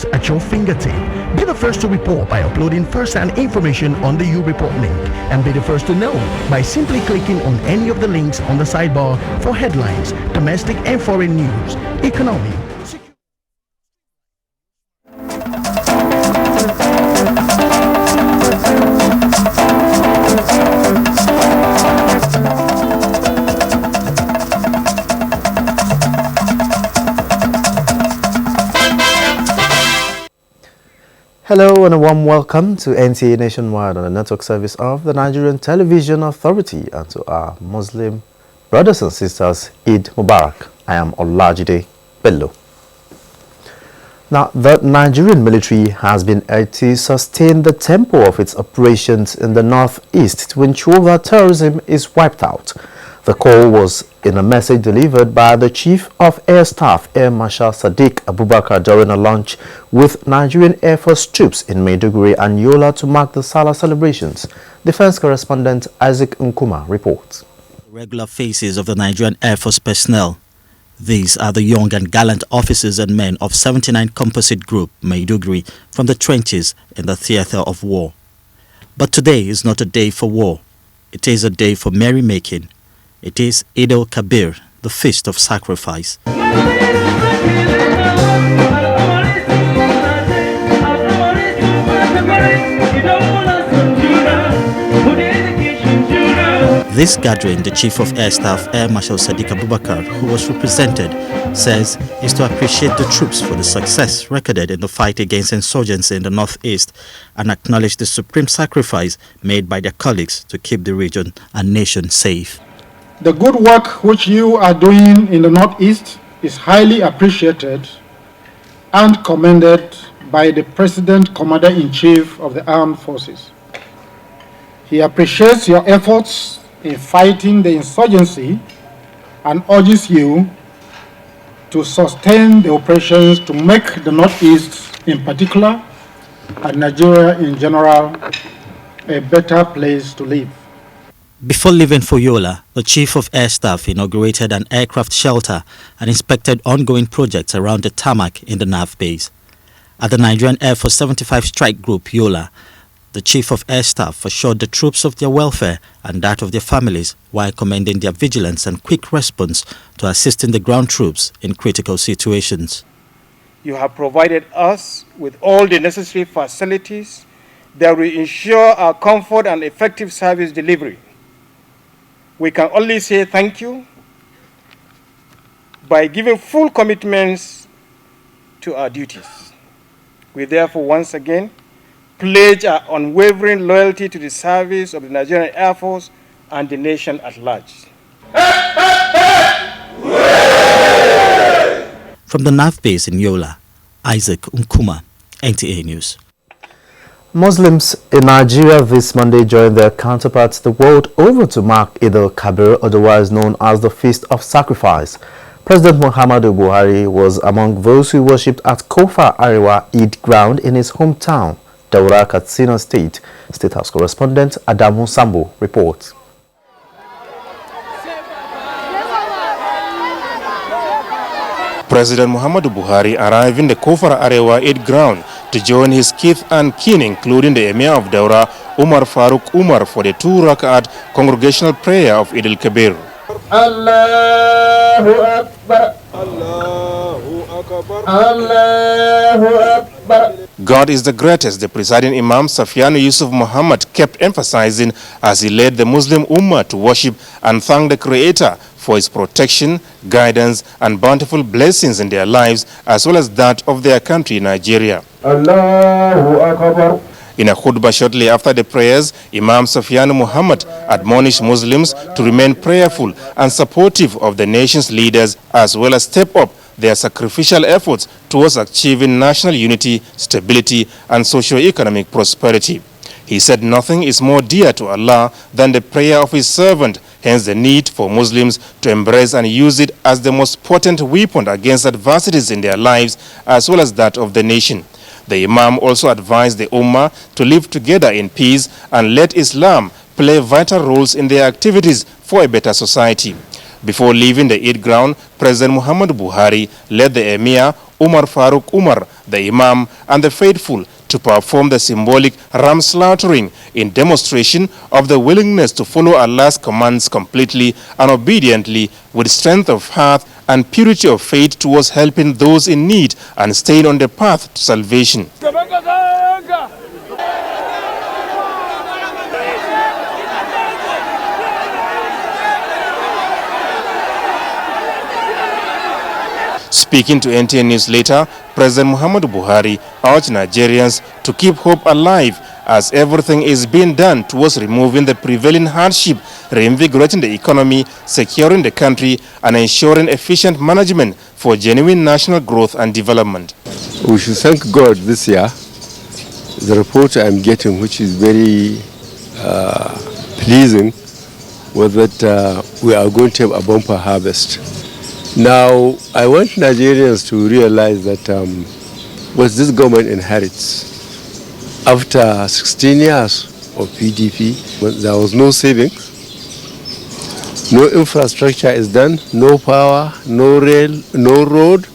news at your fingertip. Be the first to report by uploading first-hand information on the U-Report link, and be the first to know by simply clicking on any of the links on the sidebar for headlines, domestic and foreign news, economy. Hello and a warm welcome to NTA Nationwide on the network service of the Nigerian Television Authority, and to our Muslim brothers and sisters, Eid Mubarak. I am Olajide Bello. Now, the Nigerian military has been able to sustain the tempo of its operations in the northeast to ensure that terrorism is wiped out. The call was in a message delivered by the Chief of Air Staff, Air Marshal Sadiq Abubakar, during a lunch with Nigerian Air Force troops in Maiduguri and Yola to mark the Salah celebrations. Defense correspondent Isaac Nkuma reports. Regular faces of the Nigerian Air Force personnel. These are the young and gallant officers and men of 79 Composite Group, Maiduguri, from the trenches in the theatre of war. But today is not a day for war. It is a day for merrymaking. It is Eid al-Kabir, the feast of sacrifice. This gathering, the Chief of Air Staff, Air Marshal Sadiq Abubakar, who was represented, says is to appreciate the troops for the success recorded in the fight against insurgency in the northeast and acknowledge the supreme sacrifice made by their colleagues to keep the region and nation safe. The good work which you are doing in the Northeast is highly appreciated and commended by the President Commander-in-Chief of the Armed Forces. He appreciates your efforts in fighting the insurgency and urges you to sustain the operations to make the Northeast in particular and Nigeria in general a better place to live. Before leaving for Yola, the Chief of Air Staff inaugurated an aircraft shelter and inspected ongoing projects around the tarmac in the NAV base. At the Nigerian Air Force 75 Strike Group, Yola, the Chief of Air Staff assured the troops of their welfare and that of their families while commending their vigilance and quick response to assisting the ground troops in critical situations. You have provided us with all the necessary facilities that will ensure our comfort and effective service delivery. We can only say thank you by giving full commitments to our duties. We therefore once again pledge our unwavering loyalty to the service of the Nigerian Air Force and the nation at large. From the NAV base in Yola, Isaac Nkuma, NTA News. Muslims in Nigeria this Monday joined their counterparts the world over to mark Eid al-Kabir, otherwise known as the Feast of Sacrifice. President Muhammadu Buhari was among those who worshipped at Kofa Arewa Eid ground in his hometown, Daura, Katsina State. State House correspondent Adamu Sambo reports. President Muhammadu Buhari arrived in the Kofar Arewa Eid ground to join his kith and kin, including the Emir of Daura, Umar Farooq Umar, for the 2 Rak'at congregational prayer of Eid al-Kabir. Allahu Akbar. Allahu Akbar. Allahu Akbar. God is the greatest, the presiding Imam Safianu Yusuf Muhammad kept emphasizing as he led the Muslim Ummah to worship and thank the Creator for his protection, guidance and bountiful blessings in their lives as well as that of their country, Nigeria. Allahu Akbar. In a khutbah shortly after the prayers, Imam Safianu Muhammad admonished Muslims to remain prayerful and supportive of the nation's leaders as well as step up their sacrificial efforts towards achieving national unity, stability and socio-economic prosperity. He said nothing is more dear to Allah than the prayer of his servant, hence the need for Muslims to embrace and use it as the most potent weapon against adversities in their lives as well as that of the nation. The Imam also advised the Ummah to live together in peace and let Islam play vital roles in their activities for a better society. Before leaving the Eid ground, President Muhammadu Buhari led the Emir, Umar Faruk Umar, the Imam, and the faithful to perform the symbolic ram slaughtering in demonstration of the willingness to follow Allah's commands completely and obediently with strength of heart and purity of faith towards helping those in need and staying on the path to salvation. Speaking to NTN News later, President Muhammadu Buhari urged Nigerians to keep hope alive as everything is being done towards removing the prevailing hardship, reinvigorating the economy, securing the country, and ensuring efficient management for genuine national growth and development. We should thank God this year. The report I'm getting, which is very pleasing, was that we are going to have a bumper harvest. Now, I want Nigerians to realize that what this government inherits, after 16 years of PDP, there was no savings, no infrastructure is done, no power, no rail, no road,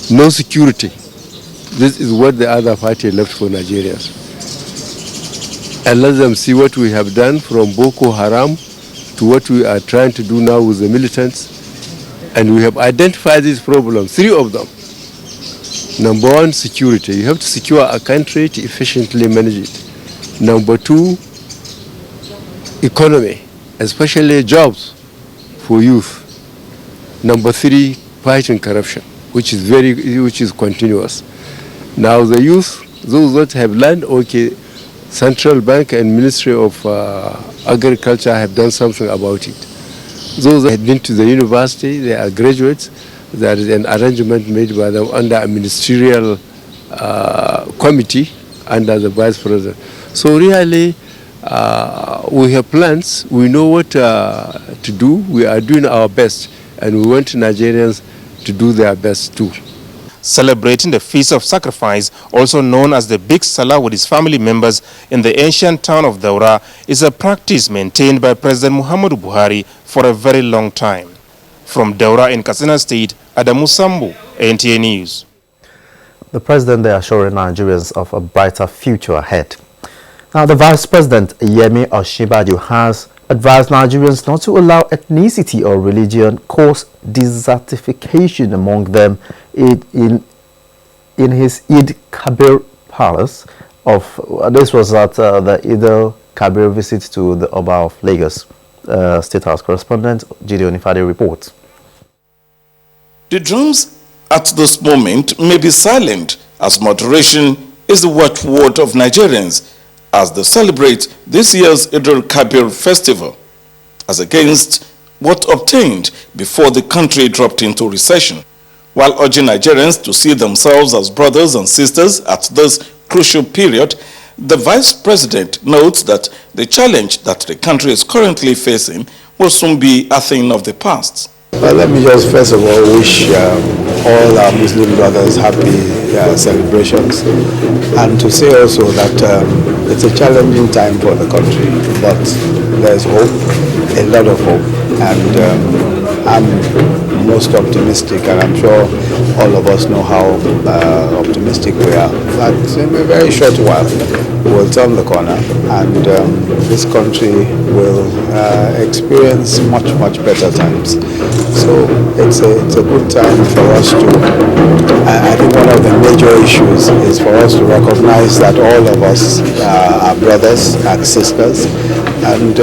no security. This is what the other party left for Nigerians. And let them see what we have done from Boko Haram to what we are trying to do now with the militants. And we have identified these problems, 3 of them. Number 1, security. You have to secure a country to efficiently manage it. Number 2, economy, especially jobs for youth. Number 3, fighting corruption, which is continuous. Now the youth, those that have learned, okay, Central Bank and Ministry of Agriculture have done something about it. Those that have been to the university, they are graduates. There is an arrangement made by them under a ministerial committee under the vice president. So really, we have plans. We know what to do. We are doing our best, and we want Nigerians to do their best too. Celebrating the Feast of Sacrifice, also known as the Big Salah with his family members in the ancient town of Daura, is a practice maintained by President Muhammadu Buhari for a very long time. From Daura in Katsina State, Adamu Sambu, NTA News. The president there assuring Nigerians of a brighter future ahead. Now, the Vice President, Yemi Osinbajo, has advised Nigerians not to allow ethnicity or religion cause desertification among them in his Eid Kabir Palace. This was at the Eid Kabir visit to the Oba of Lagos. State House correspondent Gideon Ifade reports. The drums at this moment may be silent, as moderation is the watchword of Nigerians as they celebrate this year's Eid al-Kabir festival, as against what obtained before the country dropped into recession, while urging Nigerians to see themselves as brothers and sisters at this crucial period. The Vice President notes that the challenge that the country is currently facing will soon be a thing of the past. Well, let me just first of all wish all our Muslim brothers happy celebrations, and to say also that it's a challenging time for the country, but there's hope, a lot of hope, and I'm most optimistic, and I'm sure all of us know how optimistic we are. That in a very short while we'll turn the corner, and this country will experience much better times. So it's a good time for us to. I think one of the major issues is for us to recognize that all of us are brothers and sisters, and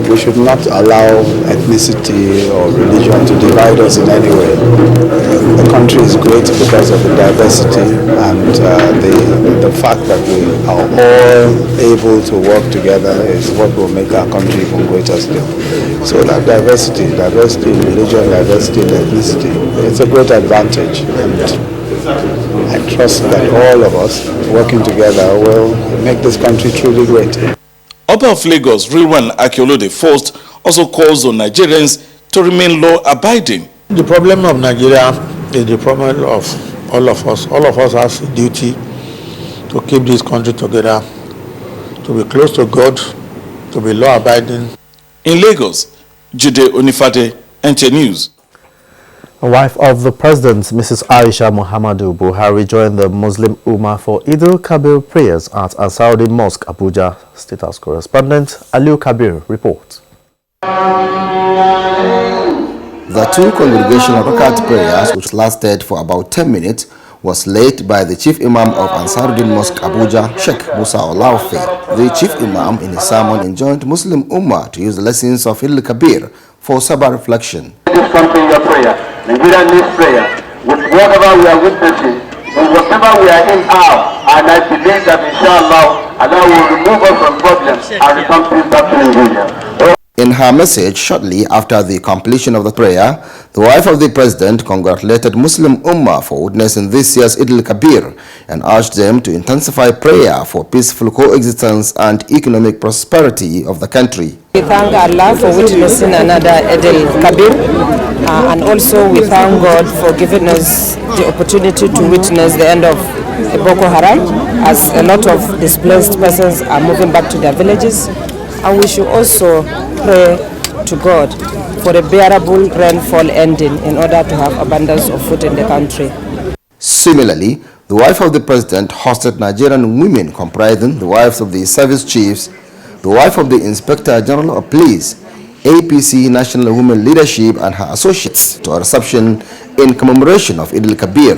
we should not allow ethnicity or religion to divide us in any way. The country is great because of the diversity and the fact that we are all able to work together is what will make our country even greater still. So that diversity in religion, diversity in ethnicity, it's a great advantage, and I trust that all of us working together will make this country truly great. Oba of Lagos, Rilwan Akiolu First, also calls on Nigerians to remain law-abiding. The problem of Nigeria is the problem of all of us. All of us has a duty to keep this country together, to be close to God, to be law-abiding. In Lagos, Jide Onifate, NTA News. The wife of the president, Mrs. Aisha Muhammadu Buhari, joined the Muslim Ummah for Eid al-Kabir prayers at Ansarudin Mosque, Abuja. State House correspondent Aliu Kabir reports. The two congregational Rakat prayers, which lasted for about 10 minutes, was led by the Chief Imam of Ansarudin Mosque, Abuja, Sheikh Musa Olaufe. The Chief Imam, in his sermon, enjoined Muslim Ummah to use the lessons of Eid al-Kabir for sober reflection. This country, your prayer. Nigeria needs prayer. With whatever we are witnessing, with whatever we are in now, and I believe that inshallah, Allah will remove us from problems and return peace back to Nigeria. In her message shortly after the completion of the prayer, the wife of the president congratulated Muslim Ummah for witnessing this year's Eid al-Kabir and urged them to intensify prayer for peaceful coexistence and economic prosperity of the country. We thank Allah for witnessing another Eid al-Kabir, and also we thank God for giving us the opportunity to witness the end of Boko Haram, as a lot of displaced persons are moving back to their villages. And we should also pray to God for a bearable rainfall ending in order to have abundance of food in the country. Similarly, the wife of the president hosted Nigerian women comprising the wives of the service chiefs, the wife of the Inspector General of Police, APC National Women Leadership and her associates to a reception in commemoration of Eid al-Kabir.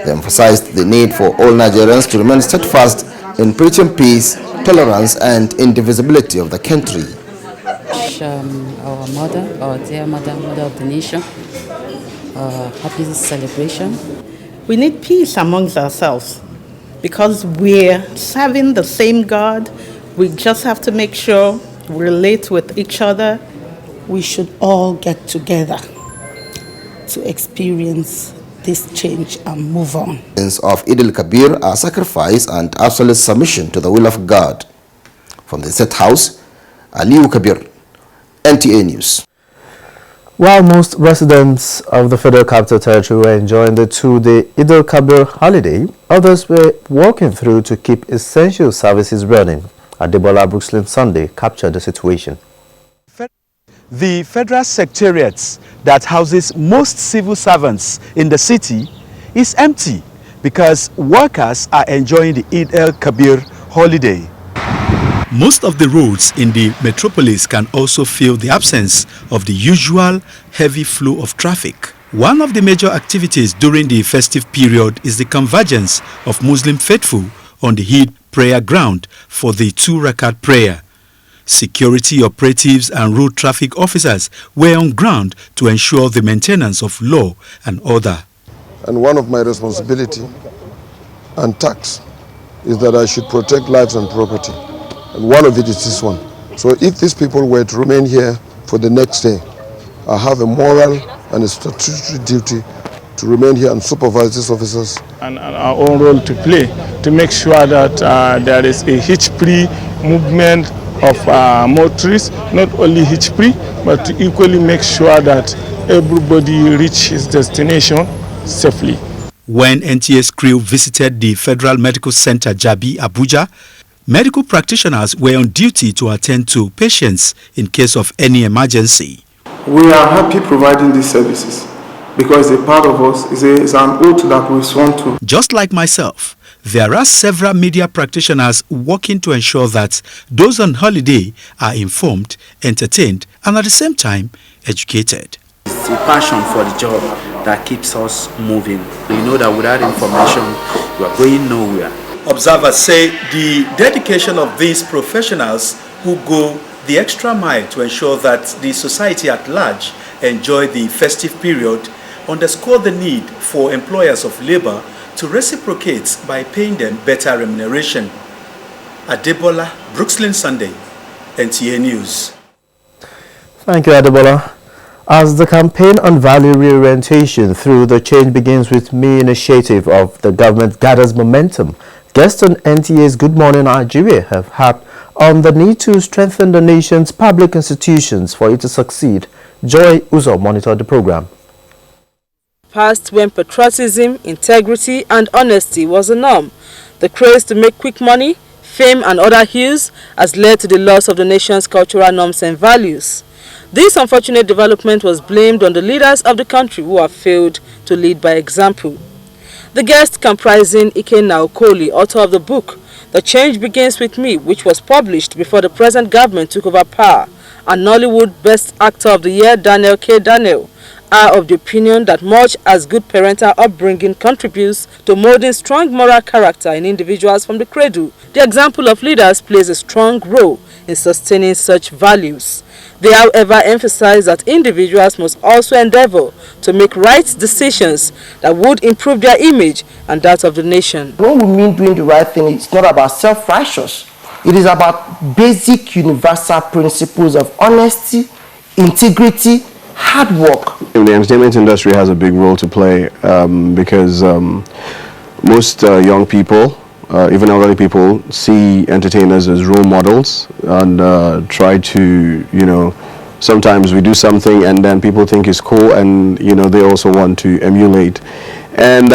They emphasized the need for all Nigerians to remain steadfast in preaching peace, tolerance and indivisibility of the country. Our mother, our dear mother of the nation, happy celebration. We need peace amongst ourselves because we're serving the same God. We just have to make sure we relate with each other. We should all get together to experience this change and move on. Of Eid al-Kabir are sacrifice and absolute submission to the will of God. From the State House, Aliu Kabir, NTA News. While most residents of the Federal Capital Territory were enjoying the two-day Eid al-Kabir holiday, others were working through to keep essential services running. Adebola Brooksland Sunday captured the situation. The Federal Secretariat that houses most civil servants in the city is empty because workers are enjoying the Eid al-Kabir holiday. Most of the roads in the metropolis can also feel the absence of the usual heavy flow of traffic. One of the major activities during the festive period is the convergence of Muslim faithful on the Eid prayer ground for the 2 Rakat prayer. Security operatives and road traffic officers were on ground to ensure the maintenance of law and order. And one of my responsibility and tasks is that I should protect lives and property. And one of it is this one. So if these people were to remain here for the next day, I have a moral and a statutory duty to remain here and supervise these officers. And our own role to play to make sure that there is a hitch-free movement of motorists, not only hitch-free, but to equally make sure that everybody reach his destination safely. When NTA's crew visited the Federal Medical Center Jabi, Abuja, medical practitioners were on duty to attend to patients in case of any emergency. We are happy providing these services because a part of us is an oath that we sworn to. Just like myself, there are several media practitioners working to ensure that those on holiday are informed, entertained, and at the same time, educated. It's the passion for the job that keeps us moving. You know that without information, you are going nowhere. Observers say the dedication of these professionals who go the extra mile to ensure that the society at large enjoy the festive period underscore the need for employers of labor to reciprocate by paying them better remuneration. Adebola, Brooksland Sunday, NTA News. Thank you, Adebola. As the campaign on value reorientation through the Change Begins With Me initiative of the government gathers momentum, guests on NTA's Good Morning Nigeria have harped on the need to strengthen the nation's public institutions for it to succeed. Joy Uzo monitored the program. Past when patriotism, integrity and honesty was the norm, the craze to make quick money, fame and other hues has led to the loss of the nation's cultural norms and values. This unfortunate development was blamed on the leaders of the country who have failed to lead by example. The guests comprising Ikenna Okoli, author of the book The Change Begins With Me, which was published before the present government took over power, and Nollywood Best Actor of the Year Daniel K. Daniel, are of the opinion that much as good parental upbringing contributes to molding strong moral character in individuals from the cradle, the example of leaders plays a strong role in sustaining such values. They, however, emphasize that individuals must also endeavor to make right decisions that would improve their image and that of the nation. When we mean doing the right thing, it's not about self-righteous. It is about basic universal principles of honesty, integrity, hard work. The entertainment industry has a big role to play because most young people, even elderly people, see entertainers as role models and try to, sometimes we do something and then people think it's cool and, they also want to emulate. And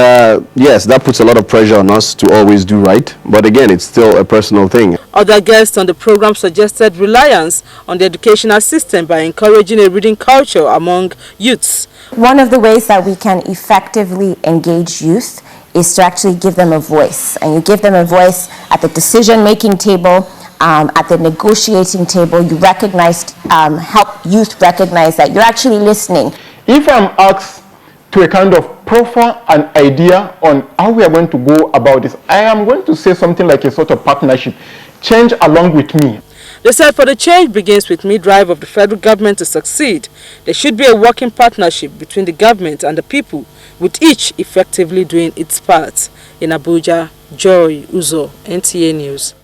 yes, that puts a lot of pressure on us to always do right. But again, it's still a personal thing. Other guests on the program suggested reliance on the educational system by encouraging a reading culture among youths. One of the ways that we can effectively engage youth is to actually give them a voice. And you give them a voice at the decision-making table, at the negotiating table. You recognize, help youth recognize that you're actually listening. If I'm asked to a kind of proffer an idea on how we are going to go about this, I am going to say something like a sort of partnership. Change along with me. They said for the change begins with me drive of the federal government to succeed, there should be a working partnership between the government and the people, with each effectively doing its part. In Abuja, Joy Uzo, NTA News.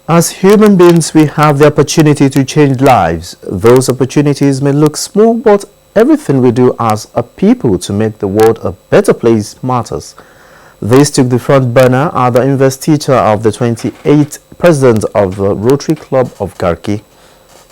As human beings, we have the opportunity to change lives. Those opportunities may look small, but everything we do as a people to make the world a better place matters. This took the front burner at the investiture of the 28th president of the Rotary Club of Garki.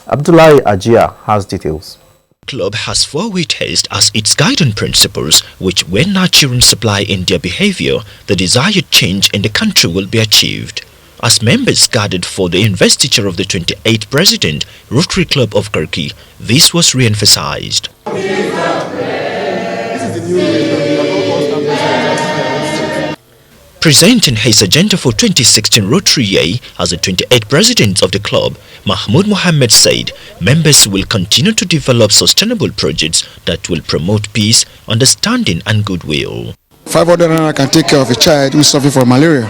Abdullahi Ajia has details. The club has 4 weights as its guiding principles, which when Nigerians apply in their behavior, the desired change in the country will be achieved. As members gathered for the investiture of the 28th president, Rotary Club of Garki, this was re-emphasized. Presenting his agenda for 2016 Rotary Year as the 28th president of the club, Mahmoud Mohammed said members will continue to develop sustainable projects that will promote peace, understanding and goodwill. 500 naira can take care of a child who is suffering from malaria.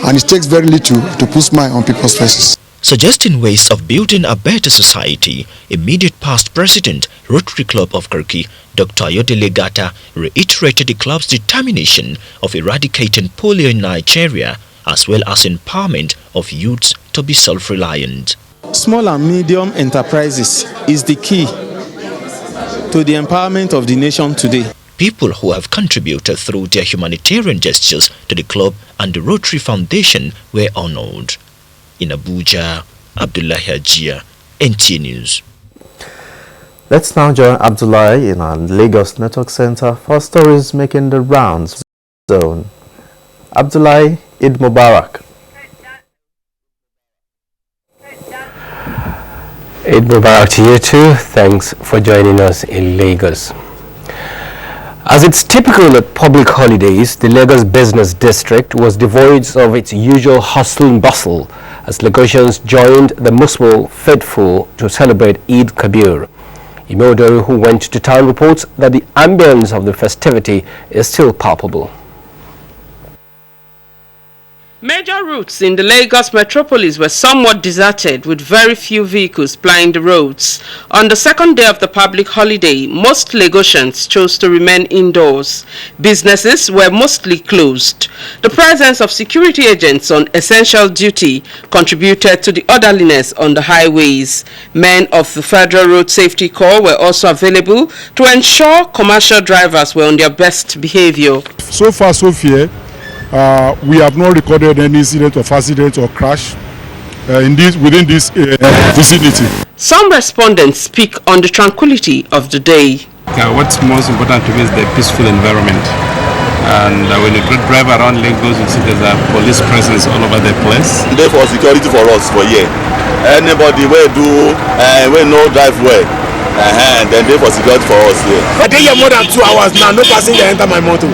And it takes very little to put smile on people's faces. Suggesting ways of building a better society, immediate past president, Rotary Club of Garki, Dr. Ayodele Gata, reiterated the club's determination of eradicating polio in Nigeria, as well as empowerment of youths to be self-reliant. Small and medium enterprises is the key to the empowerment of the nation today. People who have contributed through their humanitarian gestures to the club and the Rotary Foundation were honored. In Abuja, Abdullahi Ajia, NTA News. Let's now join Abdullahi in our Lagos Network Center for stories making the rounds zone. Abdullahi, Eid Mubarak. Eid Mubarak to you too. Thanks for joining us in Lagos. As it's typical at public holidays, the Lagos Business District was devoid of its usual hustle and bustle as Lagosians joined the Muslim faithful to celebrate Eid Kabir. Imodori, who went to town, reports that the ambience of the festivity is still palpable. Major routes in the Lagos metropolis were somewhat deserted, with very few vehicles plying the roads. On the second day of the public holiday, most Lagosians chose to remain indoors. Businesses were mostly closed. The presence of security agents on essential duty contributed to the orderliness on the highways. Men of the Federal Road Safety Corps were also available to ensure commercial drivers were on their best behavior. So far, so fair. We have not recorded any incident of accident or crash within this vicinity. Some respondents speak on the tranquility of the day. What's most important to me is the peaceful environment. And when you drive around Lagos, you see there's a police presence all over the place. Therefore, security for us for here. Anybody will do, will no drive well, and then therefore security for us here. I dey here more than 2 hours now, no passenger enter my motor.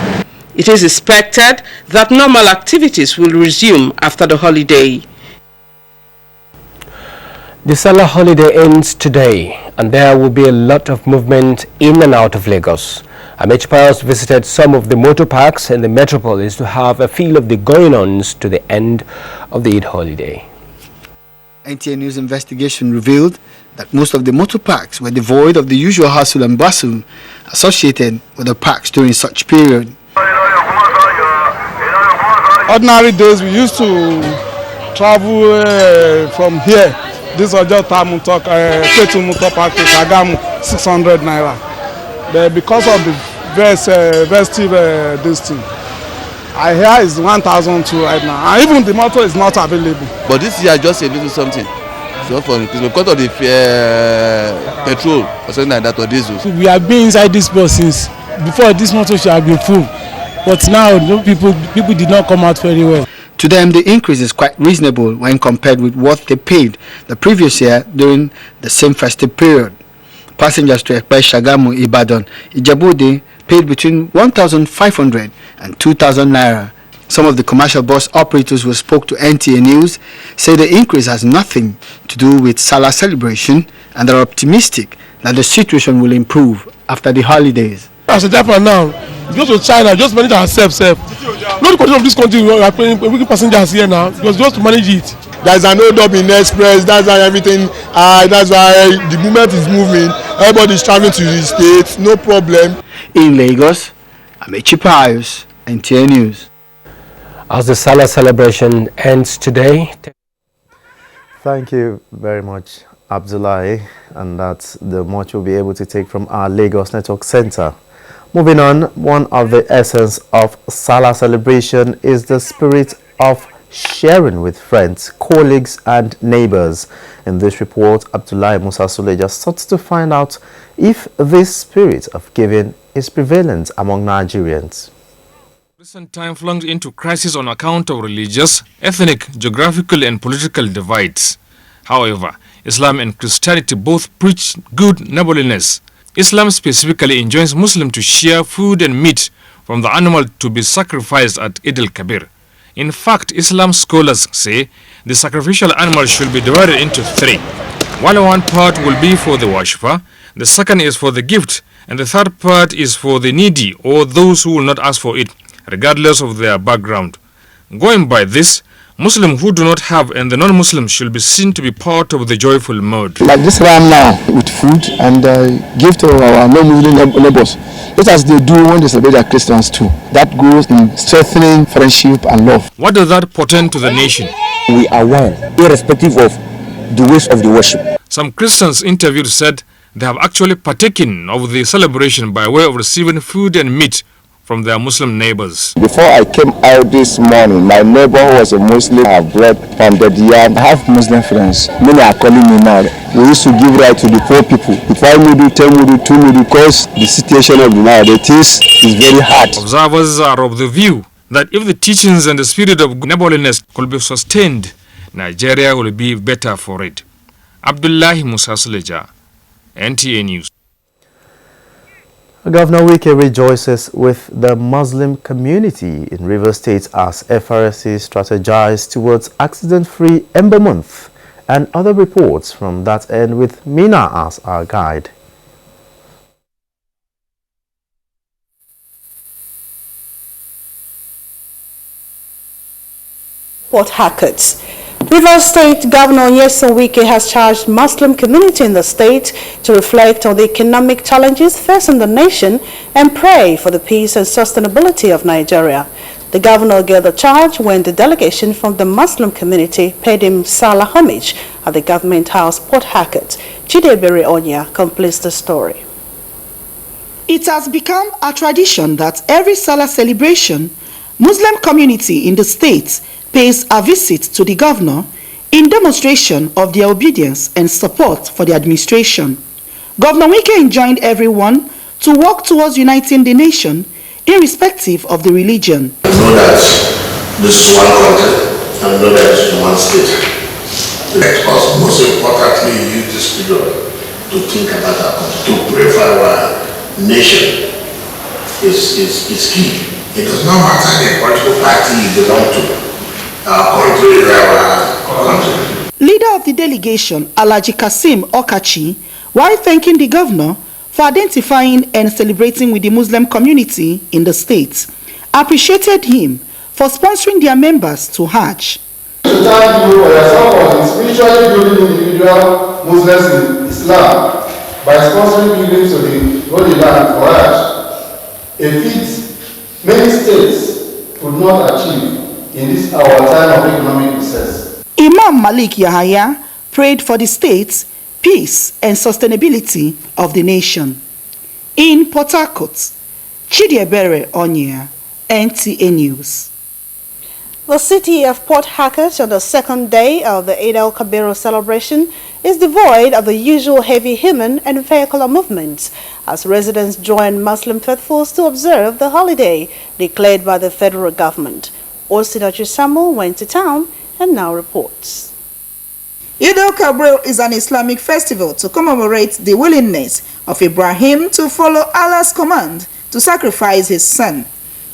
It is expected that normal activities will resume after the holiday. The Salah holiday ends today, and there will be a lot of movement in and out of Lagos. Amechi Pius visited some of the motor parks in the metropolis to have a feel of the going-ons to the end of the Eid holiday. NTA News investigation revealed that most of the motor parks were devoid of the usual hustle and bustle associated with the parks during such period. Ordinary days we used to travel from here. This was just Motor Park to Shagamu, 600 naira. But because of the festive this thing, I hear it's 1,002 right now, and even the motor is not available. But this year just a little something. So for because of the petrol or something like that or diesel. We have been inside this bus since before this motor should have been full, but now no people did not come out very well. To them, the increase is quite reasonable when compared with what they paid the previous year during the same festive period. Passengers to Ekpe, Shagamu, Ibadan, Ijebu paid between 1,500 and 2,000 naira. Some of the commercial bus operators who spoke to NTA News say the increase has nothing to do with Salah celebration, and are optimistic that the situation will improve after the holidays. As a Japan now, go to China, just manage ourselves. Not the condition of this country, we are bringing passengers here now, because just to manage it. There's an hold up in express, that's why everything, that's why the movement is moving. Everybody is traveling to the States, no problem. In Lagos, Amechi Pius, NTA News. As the Salah celebration ends today. Thank you very much, Abdullahi, and that's the much we'll be able to take from our Lagos Network Center. Moving on, one of the essence of Salah celebration is the spirit of sharing with friends, colleagues and neighbors. In this report, Abdullahi Musa Suleja sought to find out if this spirit of giving is prevalent among Nigerians. Recent time flung into crisis on account of religious, ethnic, geographical and political divides. However, Islam and Christianity both preach good neighborliness. Islam specifically enjoins Muslims to share food and meat from the animal to be sacrificed at Eid al-Kabir. In fact, Islam scholars say the sacrificial animal should be divided into three. While one part will be for the worshipper, the second is for the gift, and the third part is for the needy or those who will not ask for it, regardless of their background. Going by this, Muslims who do not have and the non-Muslims should be seen to be part of the joyful mode. Like this ram now with food and give to our non-Muslim neighbors, just as they do when they celebrate their Christians too. That goes in strengthening friendship and love. What does that portend to the nation? We are one, irrespective of the ways of the worship. Some Christians interviewed said they have actually partaken of the celebration by way of receiving food and meat from their Muslim neighbors. Before I came out this morning, my neighbor who was a Muslim have brought pounded yam. I have Muslim friends. Many are calling me now. We used to give right to the poor people. 5 mudu, 10 mudu, 2 mudu, because the situation of the nowadays is very hard. Observers are of the view that if the teachings and the spirit of neighborliness could be sustained, Nigeria will be better for it. Abdullahi Musa Suleja, NTA News. Governor Wike rejoices with the Muslim community in Rivers State as FRSC strategized towards accident-free Ember Month, and other reports from that end with Mina as our guide. Port Harcourt. Rivers State Governor Nyesom Wike has charged Muslim community in the state to reflect on the economic challenges facing the nation and pray for the peace and sustainability of Nigeria. The governor gave the charge when the delegation from the Muslim community paid him Salah homage at the Government House, Port Harcourt. Chidebere Onya completes the story. It has become a tradition that every Salah celebration, Muslim community in the state pays a visit to the governor in demonstration of their obedience and support for the administration. Governor Wike enjoined everyone to work towards uniting the nation irrespective of the religion. We know that this is one country and we know that it's one state. Let us most importantly use this period to think about our country, to pray for our nation is key. It does not matter the political party you belong to. Our country is our country. Leader of the delegation, Alhaji Kasim Okachi, while thanking the governor for identifying and celebrating with the Muslim community in the state, appreciated him for sponsoring their members to Hajj. To thank you for your support in spiritually building individual Muslims in Islam by sponsoring pilgrims to the Holy Land for Hajj, a feat many states could not achieve in this our time of economic recess. Imam Malik Yahaya prayed for the state's peace and sustainability of the nation. In Port Harcourt, Chidiebere Onyea, NTA News. The city of Port Harcourt on the second day of the Eid al-Kabir celebration is devoid of the usual heavy human and vehicular movements as residents join Muslim faithfuls to observe the holiday declared by the federal government. Osinachi Samuel went to town and now reports. Eid al-Kabir is an Islamic festival to commemorate the willingness of Ibrahim to follow Allah's command to sacrifice his son.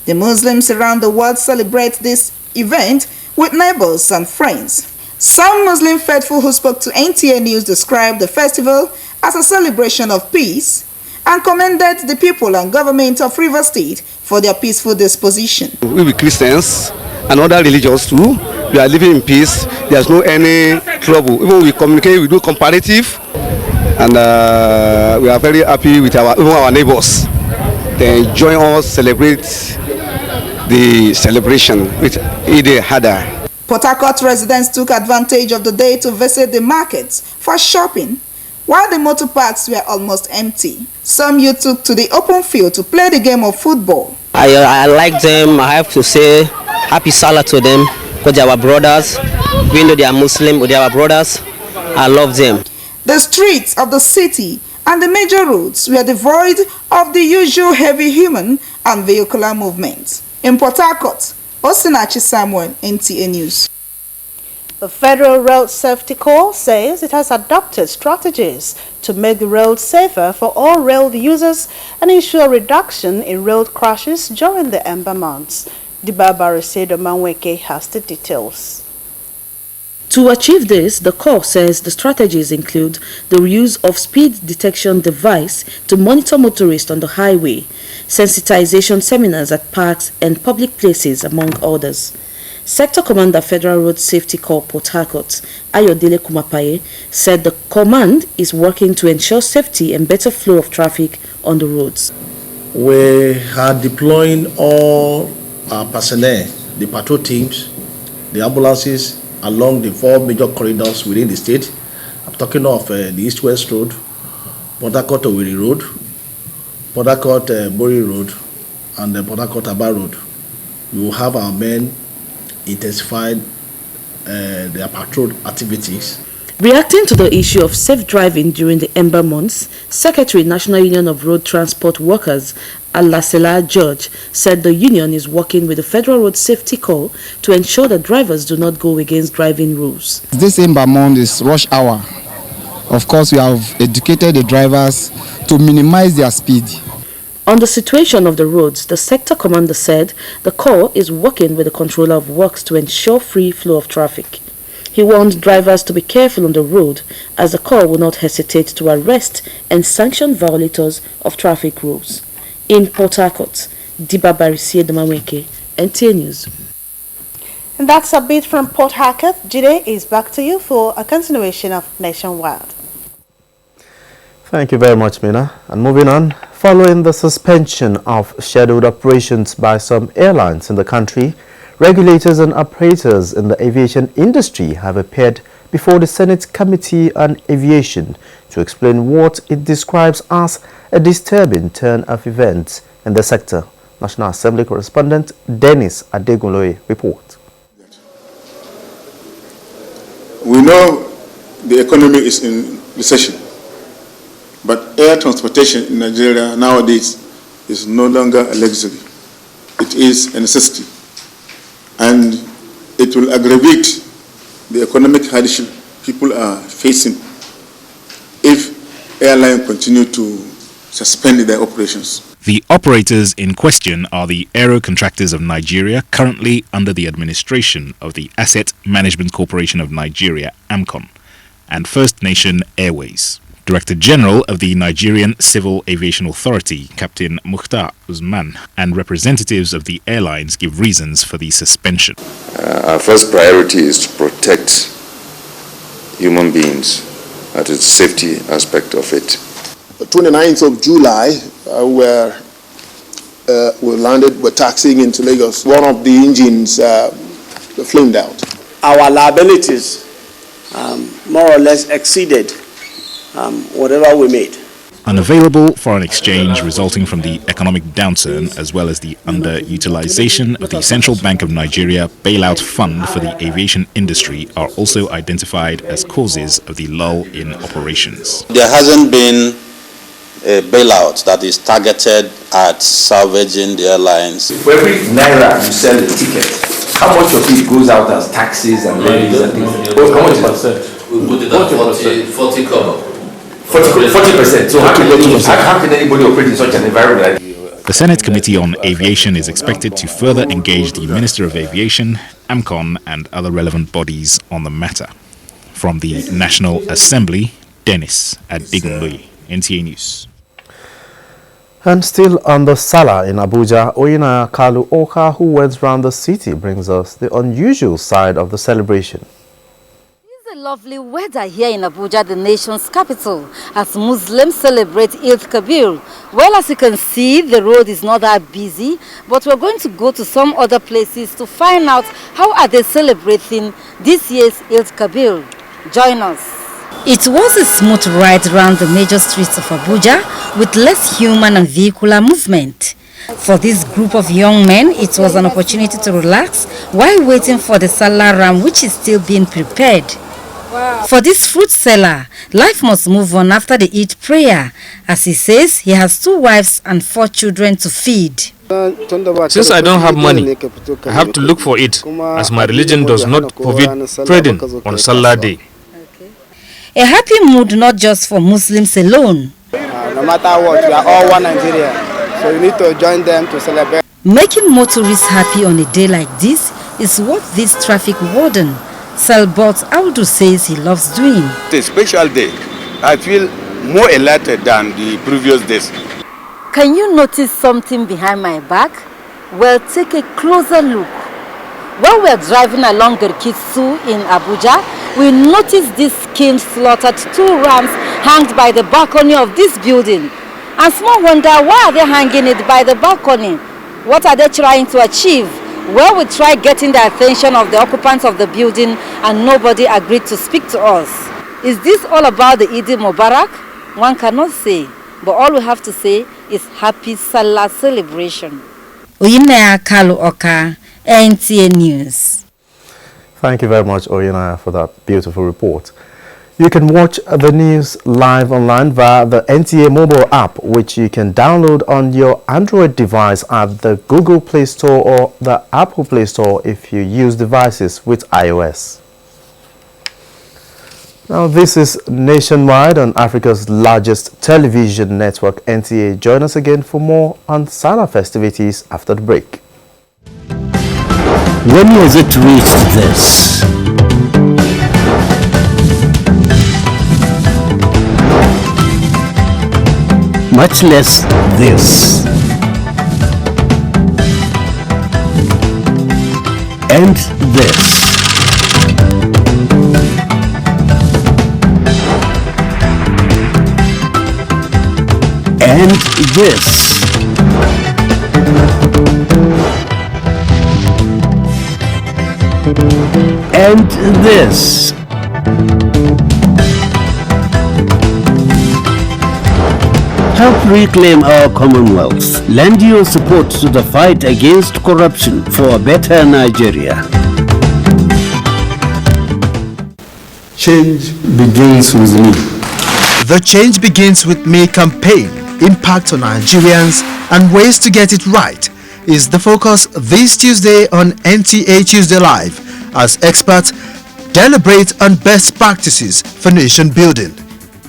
The Muslims around the world celebrate this event with neighbors and friends. Some Muslim faithful who spoke to NTA News described the festival as a celebration of peace and commended the people and government of River State for their peaceful disposition. We Christians and other religions too, we are living in peace. There's no any trouble. Even we communicate, we do comparative, and we are very happy with our neighbors. They join us celebrate the celebration with Eid al-Adha. Port Harcourt residents took advantage of the day to visit the markets for shopping, while the motor parks were almost empty. Some youth took to the open field to play the game of football. I like them. I have to say happy Salah to them because they are our brothers. Even though they are Muslim, but they are our brothers. I love them. The streets of the city and the major roads were devoid of the usual heavy human and vehicular movements. In Port Harcourt, Osinachi Samuel, NTA News. The Federal Road Safety Corps says it has adopted strategies to make the roads safer for all road users and ensure reduction in road crashes during the ember months. Dibaba Resedo Manweke has the details. To achieve this, the Corps says the strategies include the use of speed detection device to monitor motorists on the highway, sensitization seminars at parks and public places, among others. Sector Commander Federal Road Safety Corps Port Harcourt, Ayodele Kumapaye, said the command is working to ensure safety and better flow of traffic on the roads. We are deploying all our personnel, the patrol teams, the ambulances, along the 4 major corridors within the state. I'm talking of the East-West Road, Port Harcourt-Owerri Road, Port Harcourt-Bori Road, and the Port Harcourt-Aba Road. We will have our men intensify their patrol activities. Reacting to the issue of safe driving during the ember months, Secretary National Union of Road Transport Workers, Salah George, said the union is working with the Federal Road Safety Corps to ensure that drivers do not go against driving rules. This ember month is rush hour. Of course, we have educated the drivers to minimize their speed. On the situation of the roads, the sector commander said the Corps is working with the controller of works to ensure free flow of traffic. He warned drivers to be careful on the road as the Corps will not hesitate to arrest and sanction violators of traffic rules. In Port Harcourt, Dibaba Resedo Manweke, NTA News. And that's a bit from Port Harcourt. Jide is back to you for a continuation of Nationwide. Thank you very much, Mina. And moving on, following the suspension of scheduled operations by some airlines in the country, regulators and operators in the aviation industry have appeared before the Senate Committee on Aviation to explain what it describes as a disturbing turn of events in the sector. National Assembly correspondent Dennis Adegunloye reports. We know the economy is in recession, but air transportation in Nigeria nowadays is no longer a luxury. it is a necessity, and it will aggravate the economic hardship people are facing if airlines continue to suspend their operations. The operators in question are the Aero Contractors of Nigeria, currently under the administration of the Asset Management Corporation of Nigeria, AMCON, and First Nation Airways. Director General of the Nigerian Civil Aviation Authority, Captain Mukhtar Usman, and representatives of the airlines give reasons for the suspension. Our first priority is to protect human beings, that is the safety aspect of it. The 29th of July, we landed, we're taxiing into Lagos. One of the engines flamed out. Our liabilities more or less exceeded whatever we made. Unavailable foreign exchange resulting from the economic downturn, as well as the underutilization of the Central Bank of Nigeria bailout fund for the aviation industry, are also identified as causes of the lull in operations. There hasn't been a bailout that is targeted at salvaging the airlines. For every naira you sell a ticket, how much of it goes out as taxes and levies and things? How much is it? We put it at 40 cover. 40%. So how can anybody operate in such an environment? The Senate Committee on Aviation is expected to further engage the Minister of Aviation, AMCON, and other relevant bodies on the matter. From the National Assembly, Dennis Adigunloye, NTA News. And still on the Salah in Abuja, Oyinaya Kalu Oka, who went round the city, brings us the unusual side of the celebration. It's a lovely weather here in Abuja, the nation's capital, as Muslims celebrate Eid Kabir. Well, as you can see, the road is not that busy, but we're going to go to some other places to find out how are they celebrating this year's Eid Kabir. Join us. It was a smooth ride around the major streets of Abuja with less human and vehicular movement. For this group of young men, it was an opportunity to relax while waiting for the Salah ram, which is still being prepared. Wow. For this fruit seller, life must move on after the Eid prayer. As he says, he has 2 wives and 4 children to feed. Since I don't have money, I have to look for it, as my religion does not forbid trading on Salah day. A happy mood not just for Muslims alone. No matter what, we are all one Nigeria, so we need to join them to celebrate. Making motorists happy on a day like this is what this traffic warden, Salbot Audu, says he loves doing. It's a special day. I feel more elated than the previous days. Can you notice something behind my back? Well, take a closer look. While we are driving along Gerkitsu in Abuja, we noticed this king slaughtered 2 rams hanged by the balcony of this building. And small wonder, why are they hanging it by the balcony? What are they trying to achieve? Well, we tried getting the attention of the occupants of the building and nobody agreed to speak to us. Is this all about the Eid Mubarak? One cannot say, but all we have to say is Happy Salah celebration. Oyinaya Kalu Oka, NTA News. Thank you very much, Oyinaya, for that beautiful report. You can watch the news live online via the NTA mobile app, which you can download on your Android device at the Google Play Store or the Apple Play Store if you use devices with iOS. Now, this is Nationwide on Africa's largest television network, NTA. Join us again for more on Salah festivities after the break. When has it reached this? Much less this. And this. And this. And this. Help reclaim our Commonwealth. Lend your support to the fight against corruption for a better Nigeria. Change begins with me. The Change Begins With Me campaign, impact on Nigerians and ways to get it right, is the focus this Tuesday on NTA Tuesday Live as experts deliberate on best practices for nation building.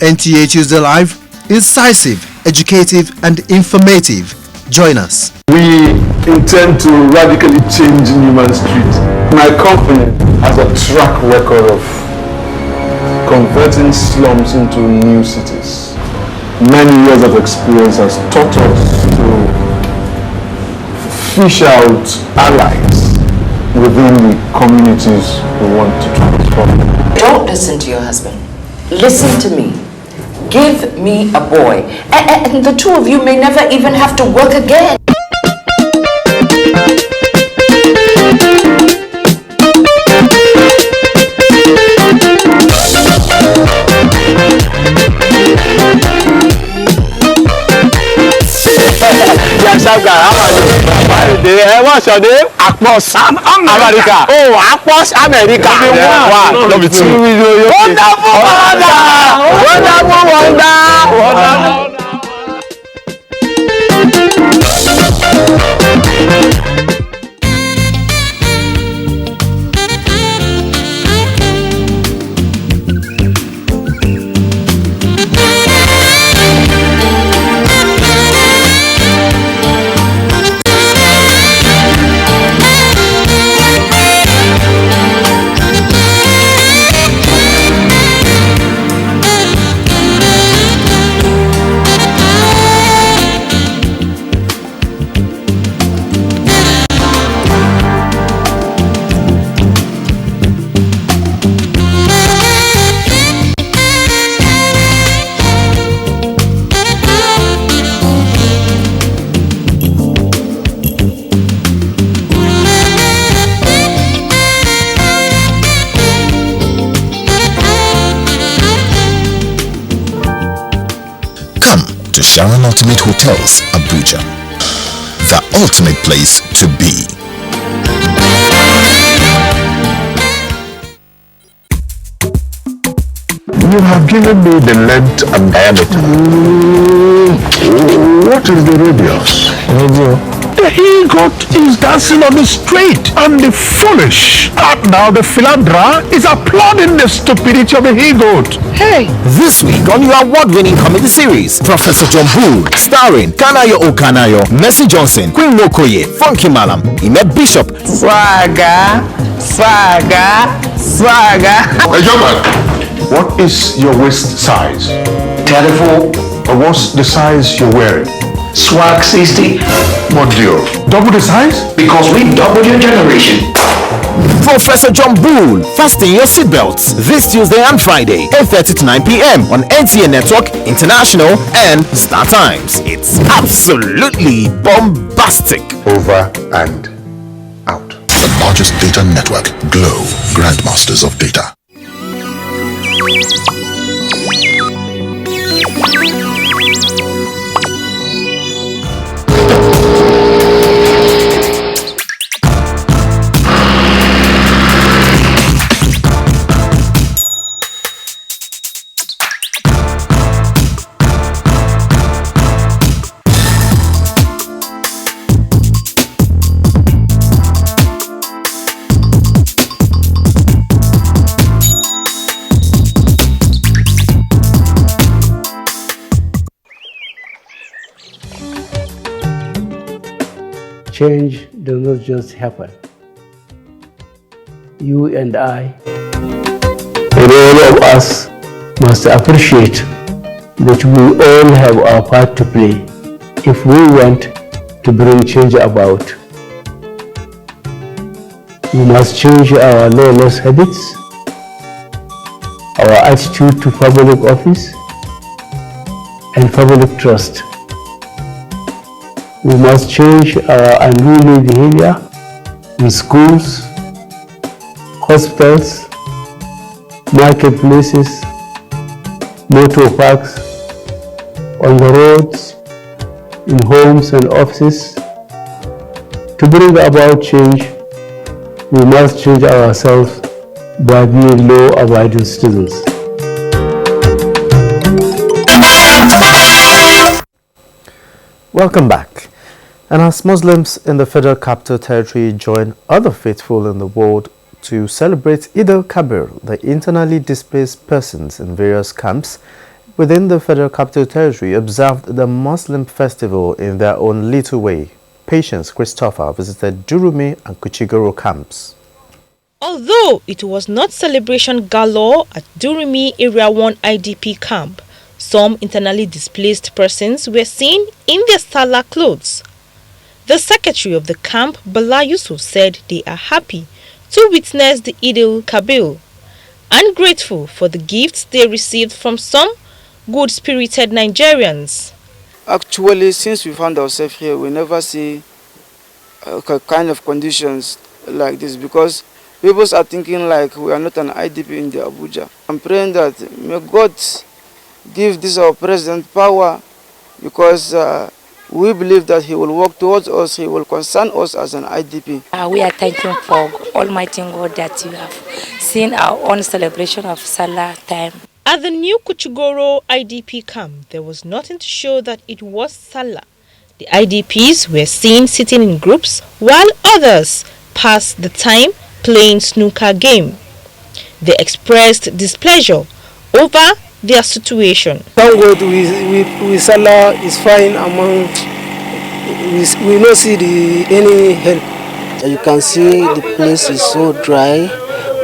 NTA Tuesday Live, incisive, educative and informative. Join us. We intend to radically change Newman Street. My company has a track record of converting slums into new cities. Many years of experience has taught us to fish out allies within the communities we want to transform. Don't listen to your husband. Listen to me. Give me a boy. And the two of you may never even have to work again. What's your name? Akpos America. Oh, Akpos America. One, number two. Wonderful wonder. Sharon Ultimate Hotels, Abuja, the ultimate place to be. You have given me the length and diameter. What is the radius? The he-goat is dancing on the street, and the foolish. And now the philandra is applauding the stupidity of the he-goat. Hey! This week on your award-winning comedy series, Professor John Bull, starring Kanayo Okanayo, Mercy Johnson, Queen Mokoye, Funky Malam, Ime Bishop, Swagger. Hey, young man, what is your waist size? 34. Or what's the size you're wearing? Swag 60. Mon Dieu. Double the size? Because we doubled your generation. Professor John Bull, fasten your seatbelts this Tuesday and Friday, 8:30 to 9 p.m. on NTA Network, International and Star Times. It's absolutely bombastic. Over and out. The largest data network, Glow, Grandmasters of Data. Change does not just happen. You and I, and all of us, must appreciate that we all have our part to play if we want to bring change about. We must change our lawless habits, our attitude to public office, and public trust. We must change our unruly behavior in schools, hospitals, marketplaces, motor parks, on the roads, in homes and offices. To bring about change, we must change ourselves by being law-abiding citizens. Welcome back. And as Muslims in the Federal Capital Territory join other faithful in the world to celebrate Eid al-Kabir, the internally displaced persons in various camps within the Federal Capital Territory observed the Muslim festival in their own little way. Patience Christopher visited Durumi and Kuchigoro camps. Although it was not celebration galore at Durumi Area 1 IDP camp, some internally displaced persons were seen in their Salah clothes. The secretary of the camp, Bala Yusuf, said they are happy to witness the Eid al-Kabir and grateful for the gifts they received from some good-spirited Nigerians. Actually, since we found ourselves here, we never see kind of conditions like this because people are thinking like we are not an IDP in the Abuja. I'm praying that may God give this our president power because we believe that he will work towards us, he will concern us as an IDP. We are thanking for Almighty God that you have seen our own celebration of Salah time. At the new Kuchigoro IDP camp, there was nothing to show that it was Salah. The IDPs were seen sitting in groups while others passed the time playing snooker game. They expressed displeasure over their situation. Thank God we Salah is fine among, we don't see any help. You can see the place is so dry.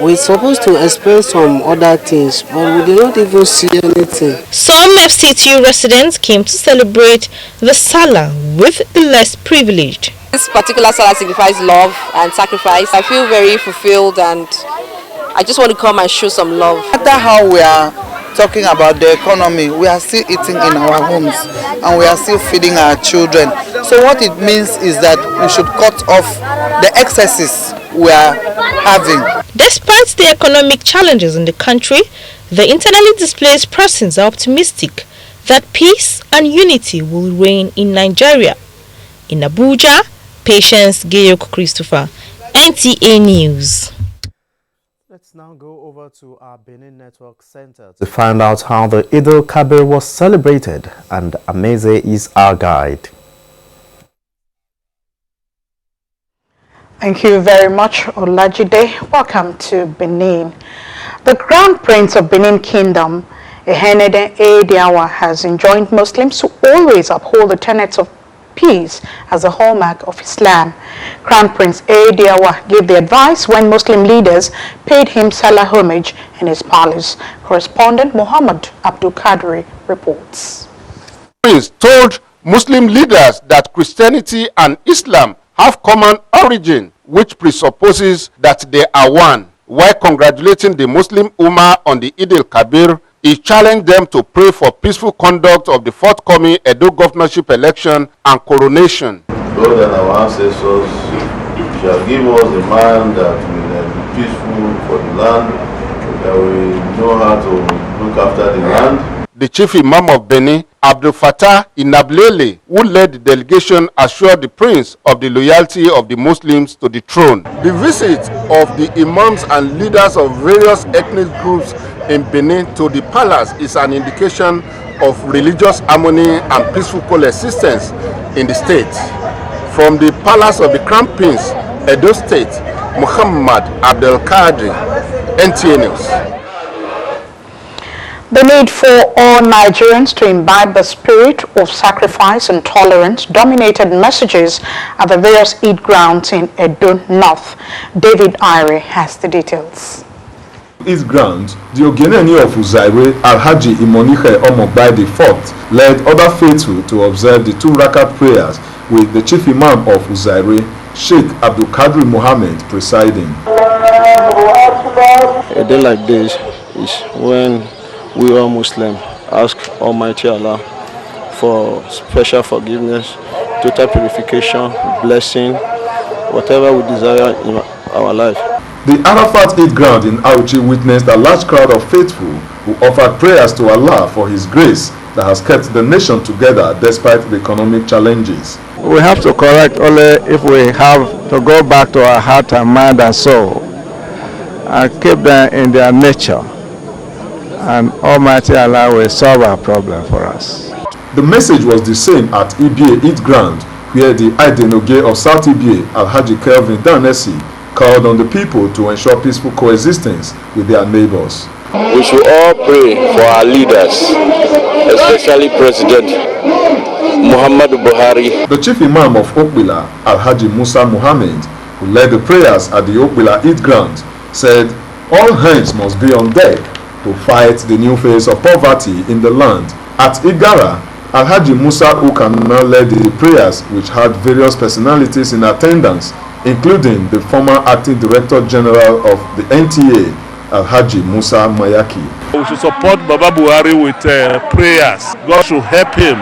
We're supposed to expect some other things, but we did not even see anything. Some FCTU residents came to celebrate the Salah with the less privileged. This particular Salah signifies love and sacrifice. I feel very fulfilled and I just want to come and show some love. No matter how we are talking about the economy, we are still eating in our homes and we are still feeding our children. So what it means is that we should cut off the excesses we are having. Despite the economic challenges in the country, the internally displaced persons are optimistic that peace and unity will reign in Nigeria. In Abuja, Patience Gayok Christopher, NTA News. Let's now go over to our Benin Network Center to find out how the Eid al-Kabir was celebrated, and Ameze is our guide. Thank you very much, Olajide. Welcome to Benin. The Crown Prince of Benin Kingdom, Ehenede Ediawa, has enjoined Muslims to always uphold the tenets of peace as a hallmark of Islam. Crown Prince Ediawa gave the advice when Muslim leaders paid him Salah homage in his palace. Correspondent Muhammad Abdul Qadri reports. Prince told Muslim leaders that Christianity and Islam have common origin, which presupposes that they are one. While congratulating the Muslim Ummah on the Eid al-Kabir, he challenged them to pray for peaceful conduct of the forthcoming Edo governorship election and coronation. Lord and our ancestors shall give us a man that will be peaceful for the land, that will know how to look after the land. The chief imam of Benin, Abdul Fattah Inablele, who led the delegation, assured the prince of the loyalty of the Muslims to the throne. The visit of the imams and leaders of various ethnic groups in Benin to the palace is an indication of religious harmony and peaceful coexistence in the state. From the palace of the Crown Prince, Edo State, Muhammad Abdul Qadri, NTA News. The need for all Nigerians to imbibe the spirit of sacrifice and tolerance dominated messages at the various Eid grounds in Edo North. David Ire has the details. Eid grounds, the Ogeneni of Uzaire, Alhaji Imonihe Omogbai IV, led other faithful to observe the 2 rakat prayers with the chief imam of Uzaire, Sheikh Abdul Qadri Mohammed, presiding. A day like this is when we all Muslims ask Almighty Allah for special forgiveness, total purification, blessing, whatever we desire in our life. The Arafat Eid ground in Auchi witnessed a large crowd of faithful who offered prayers to Allah for His grace that has kept the nation together despite the economic challenges. We have to correct only if we have to go back to our heart and mind and soul and keep them in their nature, and Almighty Allah will solve our problem for us. The message was the same at EBA Eid ground, where the Aidenoge of South Ibie, Alhaji Kelvin Danesi, called on the people to ensure peaceful coexistence with their neighbors. We should all pray for our leaders, especially President Muhammadu Buhari. The chief imam of Okbila, Alhaji Musa Muhammad, who led the prayers at the Okbila Eid ground, said all hands must be on deck to fight the new phase of poverty in the land. At Igara, Alhaji Musa Ukana led the prayers, which had various personalities in attendance, including the former acting director general of the NTA, Alhaji Musa Mayaki. We should support Baba Buhari with prayers. God should help him.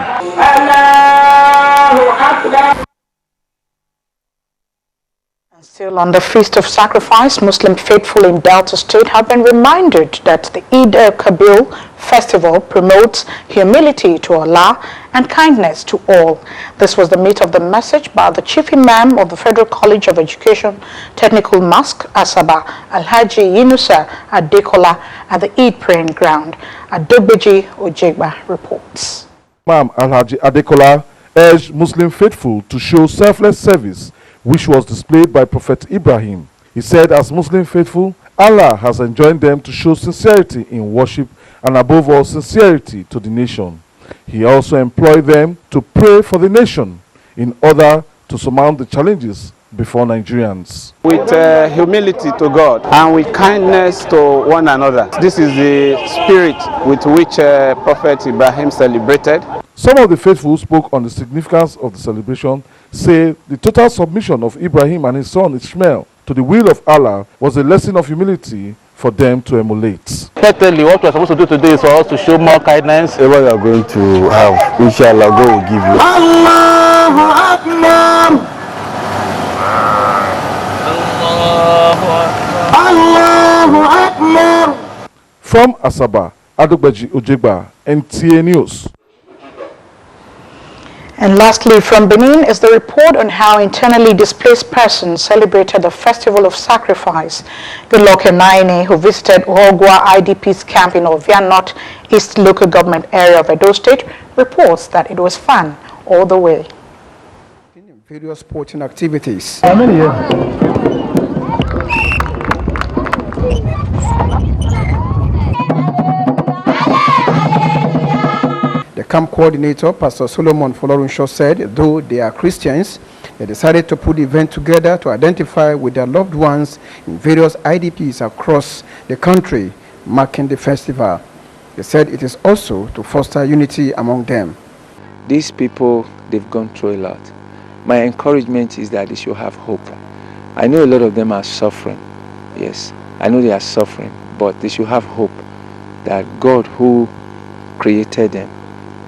Still on the Feast of Sacrifice, Muslim faithful in Delta State have been reminded that the Eid al-Kabir festival promotes humility to Allah and kindness to all. This was the meat of the message by the Chief Imam of the Federal College of Education Technical Mosque, Asaba, Alhaji Yunusa Adekola, at the Eid praying ground. Adobeji Ojegba reports. Imam Alhaji Adekola urged Muslim faithful to show selfless service, which was displayed by Prophet Ibrahim. He said, as Muslim faithful, Allah has enjoined them to show sincerity in worship and above all sincerity to the nation. He also employed them to pray for the nation in order to surmount the challenges before Nigerians. With humility to God and with kindness to one another. This is the spirit with which Prophet Ibrahim celebrated. Some of the faithful spoke on the significance of the celebration, say the total submission of Ibrahim and his son Ishmael to the will of Allah was a lesson of humility for them to emulate. Certainly, what we're supposed to do today is for us to show more kindness. Whatever we are going to have, inshallah, God will give you. Allahu Akbar. Allahu Akbar. From Asaba, Adobeji Ojegba, NTA News. And lastly, from Benin is the report on how internally displaced persons celebrated the Festival of Sacrifice. Goodluck Enaine, who visited Ogwa IDP's camp in Ovia North East local government area of Edo State, reports that it was fun all the way. Various sporting activities. How many years? The camp coordinator, Pastor Solomon Folorunsho, said though they are Christians, they decided to put the event together to identify with their loved ones in various IDPs across the country, marking the festival. They said it is also to foster unity among them. These people, they've gone through a lot. My encouragement is that they should have hope. I know a lot of them are suffering. Yes, I know they are suffering, but they should have hope that God who created them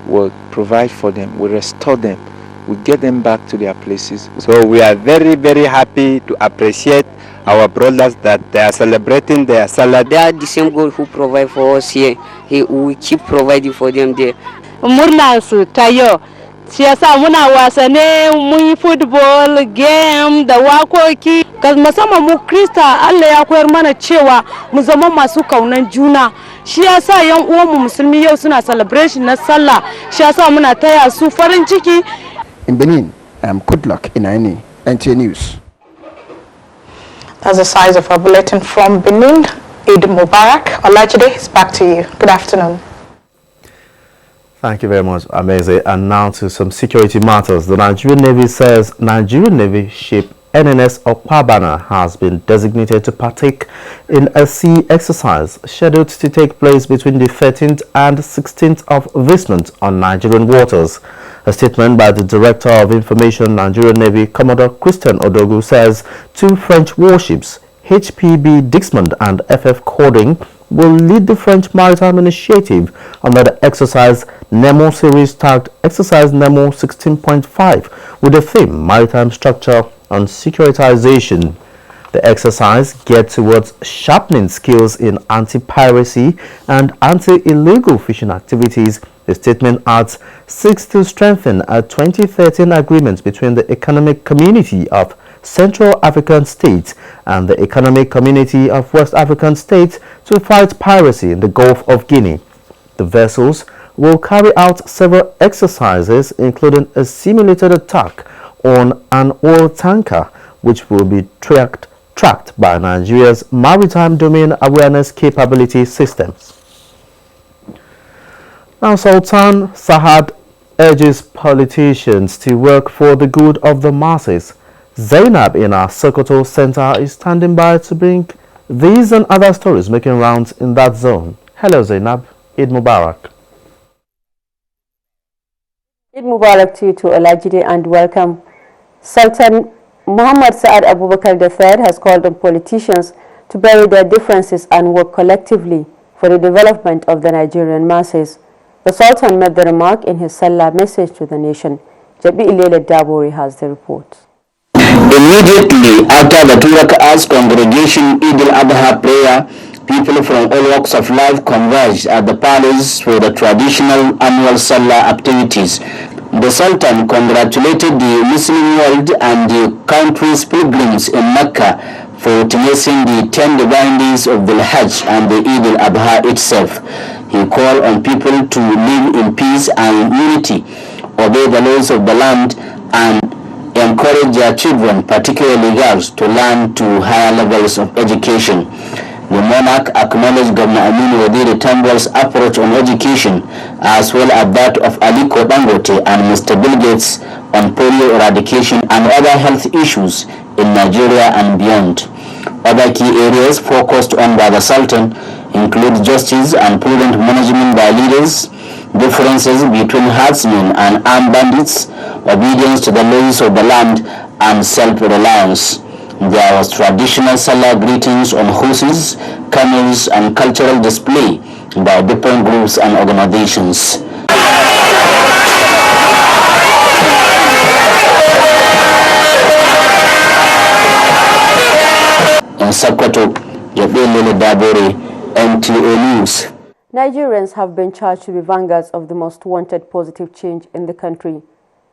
will provide for them, will restore them, will get them back to their places. So we are very, very happy to appreciate our brothers that they are celebrating their Salah. They are the same God who provide for us here. He will keep providing for them there. Murna su tayo. Shi yasa muna wasane, mun yi football game da wakoki. Musamman mu Krista, Allah ya koyar mana cewa mu zama masu kaunan juna. Shi yasa yan uwanmu musulmi yau suna celebration na Sallah. Shi yasa muna taya su farin ciki. In Benin, I am Goodluck Enaine, NTA News. That's the size of our bulletin from Benin. Eid Mubarak. Olajide, it's back to you. Good afternoon. Thank you very much, Ameze. And now to some security matters. The Nigerian Navy says Nigerian Navy ship NNS Okpabana has been designated to partake in a sea exercise scheduled to take place between the 13th and 16th of this month on Nigerian waters. A statement by the Director of Information, Nigerian Navy, Commodore Christian Odogu, says 2 French warships, HPB Dixmond and FF Cording, will lead the French Maritime Initiative under the exercise Nemo series tagged Exercise Nemo 16.5 with the theme Maritime Structure and Securitization. The exercise geared towards sharpening skills in anti-piracy and anti-illegal fishing activities. The statement adds, seeks to strengthen a 2013 agreement between the Economic Community of Central African States and the Economic Community of West African States to fight piracy in the Gulf of Guinea. The vessels will carry out several exercises, including a simulated attack on an oil tanker which will be tracked by Nigeria's Maritime Domain Awareness Capability Systems. Now, Sultan Sahad urges politicians to work for the good of the masses. Zainab in our Sokoto Center is standing by to bring these and other stories making rounds in that zone. Hello Zainab, Eid Mubarak. Eid Mubarak to you too, Olajide, and welcome. Sultan Muhammad Saad Abubakar III has called on politicians to bury their differences and work collectively for the development of the Nigerian masses. The Sultan made the remark in his Salah message to the nation. Jabi Ilele Dabori has the report. Immediately after the 2 rak'ahs congregation Eid al-Adha prayer, people from all walks of life converged at the palace for the traditional annual Salah activities. The Sultan congratulated the Muslim world and the country's pilgrims in Mecca for witnessing the 10 divine days of the Hajj and the Eid al-Adha itself. He called on people to live in peace and unity, obey the laws of the land, and encourage their children, particularly girls, to learn to higher levels of education. The monarch acknowledged Governor Aminu Waziri Tambuwal's approach on education, as well as that of Aliko Dangote and Mr. Bill Gates on polio eradication and other health issues in Nigeria and beyond. Other key areas focused on by the Sultan include justice and prudent management by leaders, differences between herdsmen and armed bandits, obedience to the laws of the land, and self-reliance. There was traditional Salah greetings on horses, camels, and cultural display by different groups and organizations. In Sokoto, Jabil Dabori, NTA News. Nigerians have been charged to be vanguards of the most wanted positive change in the country.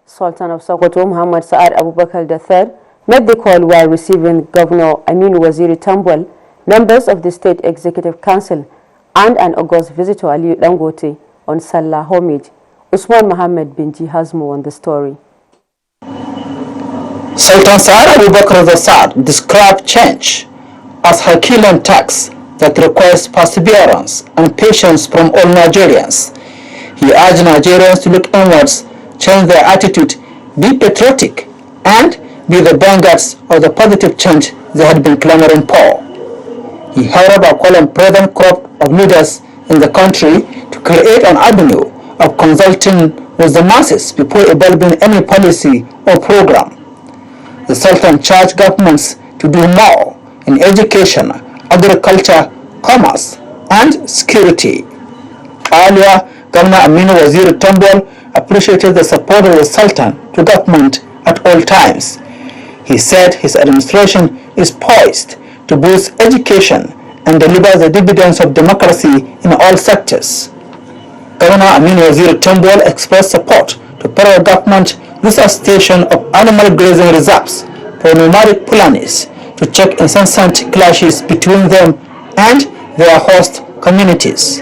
Sultan of Sokoto, Muhammad Saad Abubakar III, made the call while receiving Governor Aminu Waziri Tambuwal, members of the State Executive Council, and an august visitor Aliyu Dangote on Salah homage. Usman Mohammed Binji has more on the story. Sultan Saad Abubakar III described change as Herculean task that requires perseverance and patience from all Nigerians. He urged Nigerians to look inwards, change their attitude, be patriotic, and be the vanguards of the positive change they had been clamoring for. He however called on present crop of leaders in the country to create an avenue of consulting with the masses before evolving any policy or program. The Sultan charged governments to do more in education, agriculture, commerce, and security. Earlier, Governor Aminu Waziri Tambuwal appreciated the support of the Sultan to government at all times. He said his administration is poised to boost education and deliver the dividends of democracy in all sectors. Governor Aminu Waziri Tambuwal expressed support to federal government resuscitation of animal grazing reserves for nomadic Fulanis to check incessant clashes between them and their host communities.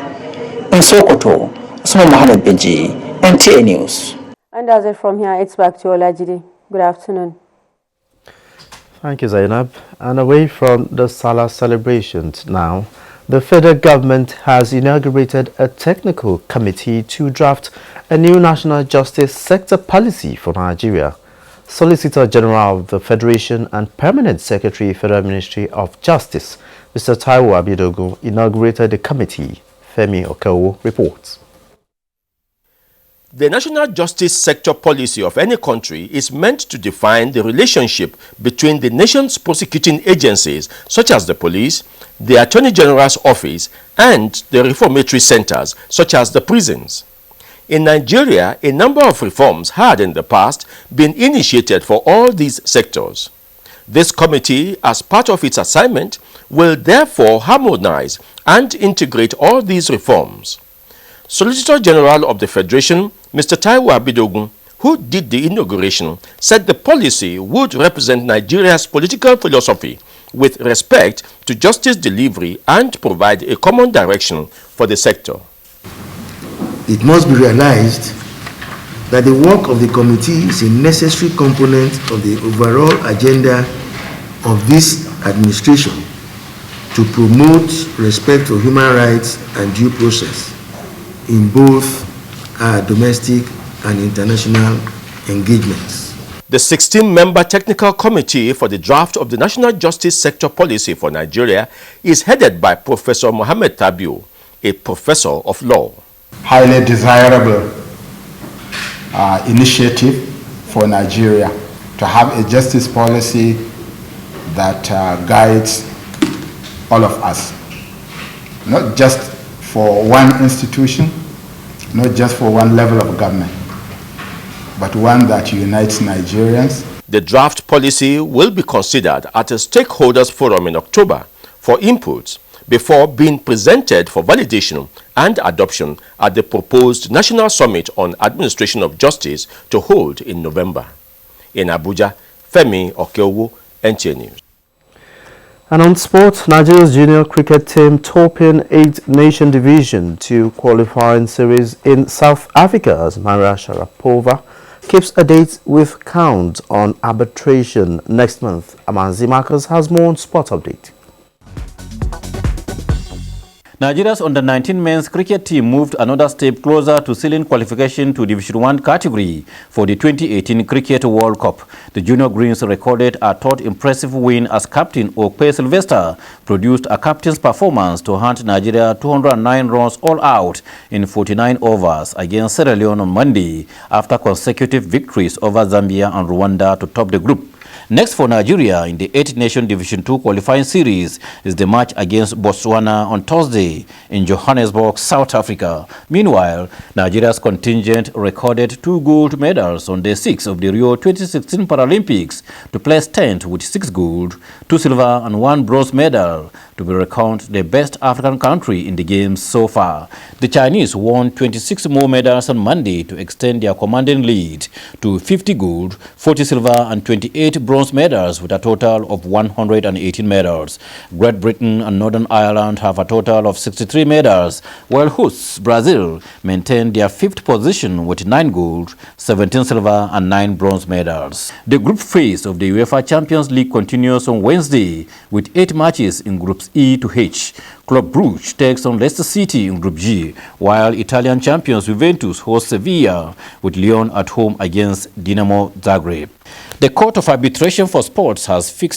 In Sokoto, Usman Mohammed Benji, NTA News. And as it from here, it's back to Olajide. Good afternoon. Thank you, Zainab. And away from the Salah celebrations now, the federal government has inaugurated a technical committee to draft a new national justice sector policy for Nigeria. Solicitor General of the Federation and Permanent Secretary, Federal Ministry of Justice, Mr. Taiwo Abidogun, inaugurated the committee. Femi Okewo reports. The national justice sector policy of any country is meant to define the relationship between the nation's prosecuting agencies, such as the police, the Attorney General's office, and the reformatory centers, such as the prisons. In Nigeria, a number of reforms had in the past been initiated for all these sectors. This committee, as part of its assignment, will therefore harmonize and integrate all these reforms. Solicitor General of the Federation, Mr. Taiwo Abidogun, who did the inauguration, said the policy would represent Nigeria's political philosophy with respect to justice delivery and provide a common direction for the sector. It must be realized that the work of the committee is a necessary component of the overall agenda of this administration to promote respect for human rights and due process in both our domestic and international engagements. The 16-member technical committee for the draft of the National Justice Sector Policy for Nigeria is headed by Professor Mohammed Tabiu, a professor of law. Highly desirable initiative for Nigeria to have a justice policy that guides all of us, not just for one institution, not just for one level of government, but one that unites Nigerians. The draft policy will be considered at a stakeholders forum in October for inputs before being presented for validation and adoption at the proposed National Summit on Administration of Justice to hold in November. In Abuja, Femi Okeowo, NTA News. And on sport, Nigeria's junior cricket team topping 8-nation division to qualifying series in South Africa as Maria Sharapova keeps a date with count on arbitration next month. Amanzi Marcus has more on sport update. Nigeria's under-19 men's cricket team moved another step closer to sealing qualification to Division 1 category for the 2018 Cricket World Cup. The Junior Greens recorded a third impressive win as captain Okpe Sylvester produced a captain's performance to hand Nigeria 209 runs all out in 49 overs against Sierra Leone on Monday after consecutive victories over Zambia and Rwanda to top the group. Next for Nigeria in the 8-nation Division 2 qualifying series is the match against Botswana on Thursday in Johannesburg, South Africa. Meanwhile, Nigeria's contingent recorded 2 gold medals on day 6 of the Rio 2016 Paralympics to place 10th with 6 gold, 2 silver and 1 bronze medal to be reckoned the best African country in the games so far. The Chinese won 26 more medals on Monday to extend their commanding lead to 50 gold, 40 silver and 28 bronze medals with a total of 118 medals. Great Britain and Northern Ireland have a total of 63 medals, while hosts Brazil maintain their 5th position with 9 gold, 17 silver and 9 bronze medals. The group phase of the UEFA Champions League continues on Wednesday with 8 matches in Groups E to H. Club Brugge takes on Leicester City in Group G, while Italian champions Juventus host Sevilla with Lyon at home against Dinamo Zagreb. The Court of Arbitration for Sports has fixed